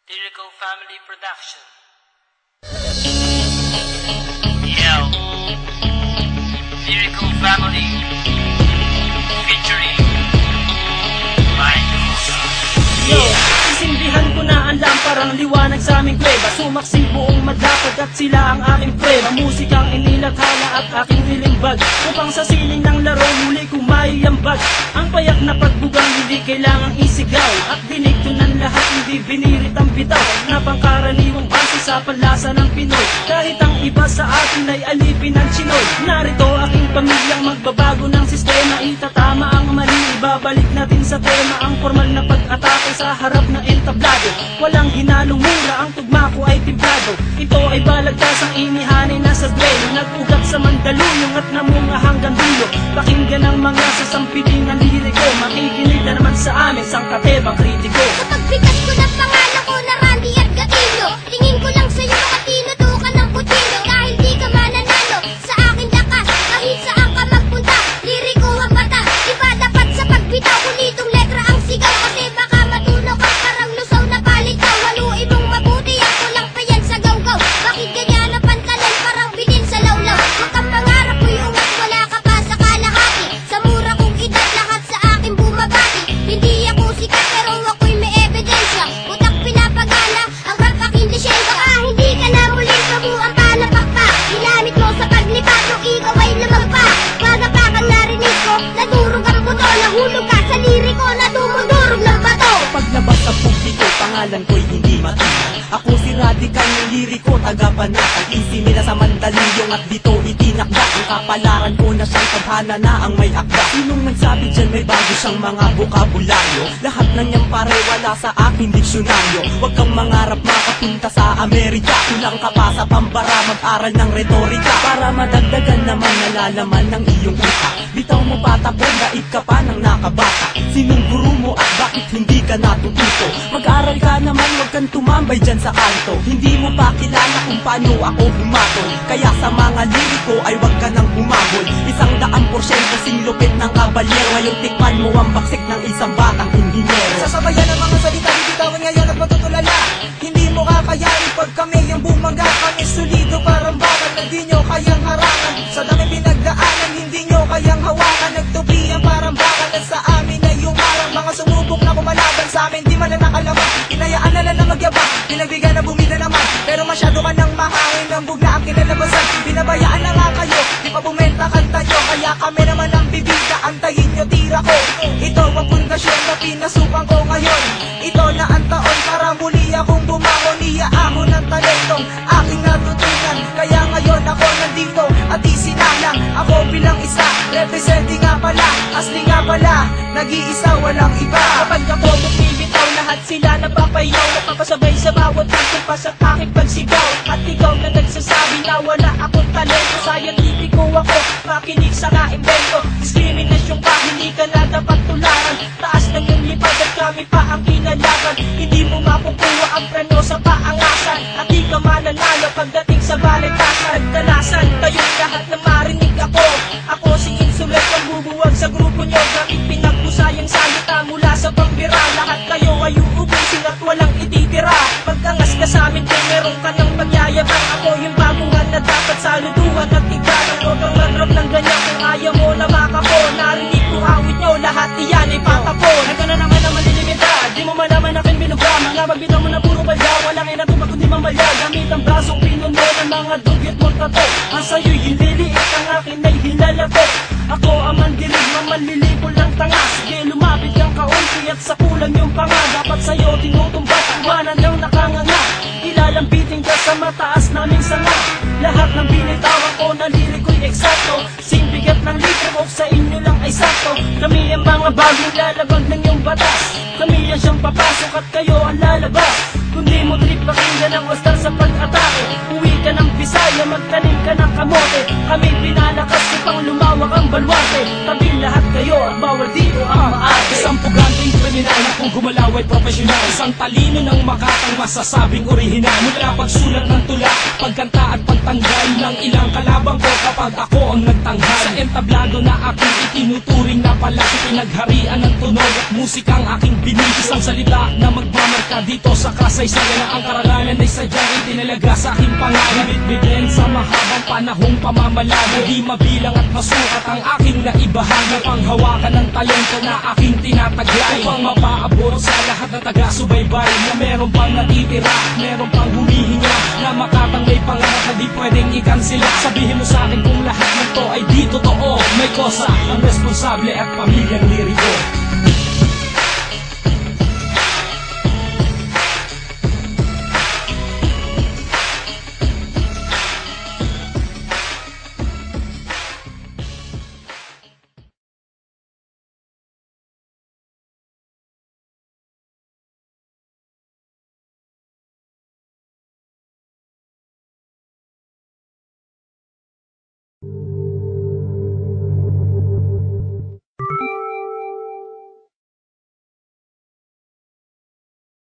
Lyrical Family Production. Yo, Lyrical Family featuring Mike. Isindihan ko na ang lamparang liwanag sa aming kuweba. Sumaksi buong madapag at sila ang aking prueba. Musikang inilathala at aking nilimbag, upang sa sining ng laro muli kong maiambag. Ang payak na pagbugang hindi kailangang isigaw, at dinig ko ng lahat hindi binirit ang bitaw, na pangkaraniwang base sa panlasa ng Pinoy. Kahit ang iba sa atin ay alipin ng Chinoy. Narito aking pamilyang magbabago ng sistema. Itatama ang mali, ibabalik natin sa tema ang formal na pag-atake sa harap na entablado. Walang hinalong mura, ang tugma ko ay timplado. Ito ay balagtas ang inihanay na sa dreno, nag-ugat sa Mandaluyong at namunga hanggang dulo. Pakinggan ang mga sasampitin ng liriko, makikinig na naman sa amin sang katebang kritiko. Kapag bigas ko ng pangalan ko na Randy at Gatino, tingin ko lang sa'yo makatino ka ng kutino. Dahil di ka mananalo sa aking lakas, kahit saan ka magpunta, liriko ang bata. Iba dapat sa pagbitaw, kunitong letra ang sigaw, kasi baka matunaw ka parang lusaw na palitaw. Haluin mong mabuti, ako lang pa yan sa gawgaw. Bakit ganyan ang pantalan, parang binin sa lawlaw? Huwag kang mangarap ko'y ungat, wala ka pa sa kalahati. Sa mura kong edad, lahat sa akin bumabati. Hindi ako sikat pero ako'y may ebidensya. Utak pinapagana, ang rap aking lisensya. Baka hindi ka na muling kamuang palapak pa. Ginamit mo sa paglipat, nung ikaw ay lumagpa. Pagapagang narinig ko, nadurog ang buto. Nahulog ka sa liriko, na dumudurog ng bato. Paglabas sa pulpito, pangalan ko'y hindi matinan. Ako si Radical ng liriko, tagapanatag. Isi nila sa Mandaluyong at dito itinakda. Ang kapalaran ko na siyang tadhana na ang may akda. Sinong nagsabi dyan may bago siyang mga bokabularyo? Lahat ng niyang pare wala sa aking diksyonaryo. Huwag kang mangarap makapunta sa Amerika. Kulang ka pa sa pambara, mag-aral ng retorika, para madagdagan naman nalalaman ng iyong utak. Bitaw mo patapon, daig ka pa ng nakabata. Sinong guru mo at bakit hindi ka natututo? Mag-aral ka naman, huwag kang tumambay dyan sa kanto. Hindi mo pa kilala kung paano ako humatol, kaya sa mga liriko ay huwag ka nang humabol. 100% kasing lupit ng kabalyero, ngayon tikman mo ang baksik ng isang batang inhinyero. Sasabayan ang mga salita, bitawan ngayon at matutulala. Hindi mo kakayanin pag kami yung bumangga. Kami solido parang bakal na di nyo kayang harangan. Sa dami pinagdaanan, hindi nyo kayang hawakan. Nagtubihan parang bakal at sa amin ay umarang. Mga sumubok na kumalaban sa amin, di man na nakalaman. Hinayaan na lang na magyabang, pinagbigyan na bumida naman. Pero masyado ka nang mahangin, ang bugna ang kinalabasan. Binabayaan na nga kayo, di pa bumenta kanta nyo. Kaya kami naman ang bibida, antayin nyo tira ko. Ito ang pundasyon na pinasukan ko ngayon. Ito na ang taon para muli akong bumangon. Iyaahon ng talentong aking natutunan. Kaya ngayon ako nandito at isinalang ako bilang isa, representing nga pala, asli nga pala, nag-iisa walang iba. Kapag ako bumibitaw, lahat sila napapayaw, napapasabay sa bawat pagtupas at aking pagsigaw. At ikaw na nagsasabi na wala akong talento, scientifico ako, makinig sa kaimbento. Diskriminasyon pa, hindi ka na dapat tularan. Taas ng iyong lipad at kami pa ang kinalaban. Hindi mo makukuha ang preno sa paangasan, at di ka mananalo pagdating sa balitasan. Nagdalasan kayong lahat na marinig ako. Ako si Insulet, ang bubuwag sa grupo nyo. Gamit pinagpusayang salita mula sa pambira. Lahat kayo ay uubusin at walang ititira. Pagkangas ka sa amin kung meron ka ng pagyayabang. Ako yung baguhan na dapat saluduhan at igalang. Huwag kang mag-rap ng ganyan kung ayaw mo na makapo. Narinig ko awit nyo, lahat iyan ay patapon. Ito na naman ang malilimita, di mo malaman aking binubra. Mga magbitaw mo na puro balya, walang inatubag kundi mamalya. Gamit ang brasong pinuno ng mga dugyot mo tato. Ang sa'yo'y hililiit, ang akin ay hilalako. Ako ang mandilig, mamanlilipol ng tanga. Sige lumapit kang kaunti at sa kulang yung panga. Dapat sa'yo tinutumbat, iwanan ng nakanganga. Ilalambitin ka sa mataas naming sanga. Lahat ng binitawan ko na liriko'y eksakto. Simbigat ng litro sa inyo lang ay sakto. Kami ang mga bagong lalabag ng iyong batas. Kami ang siyang papasok at kayo ang lalabas. Kundi mo trip pakinggan ang wastar sa pag-atake. Uwi ka ng Bisaya, magtanim ka ng kamote. Kami pinalakas upang lumawak ang balwarte. Tabi lahat kayo at bawal dito ang maarte. Isang puganteng kriminal na kung gumalaw ay profesional. Isang talino ng makatang masasabing orihinal. Mula pagsulat ng tula, pagkanta at pagtanggal ng ilang kalabang ko kapag ako ang nagtanghal. Sa entablado na aking itinuturing na palaki, pinagharian ng tunog at musikang aking binig. Isang salita na magmamarka ka dito sa kasaysayan na ang karangalan ay sadyang itinalaga sa aking pangalan. Bitbitin sa mahabang panahong pamamalagi, di mabilang at masukat ang aking naibahagi. Panghawakan ng talento na aking tinataglay, upang mapaabot sa lahat ng taga-subaybay na meron pang natitira, meron pang humihinga, na makatang may pangarap na di pwedeng ikansila. Sabihin mo sa akin kung lahat ng to ay di totoo. May kosa ang responsable at pamilyang liriko.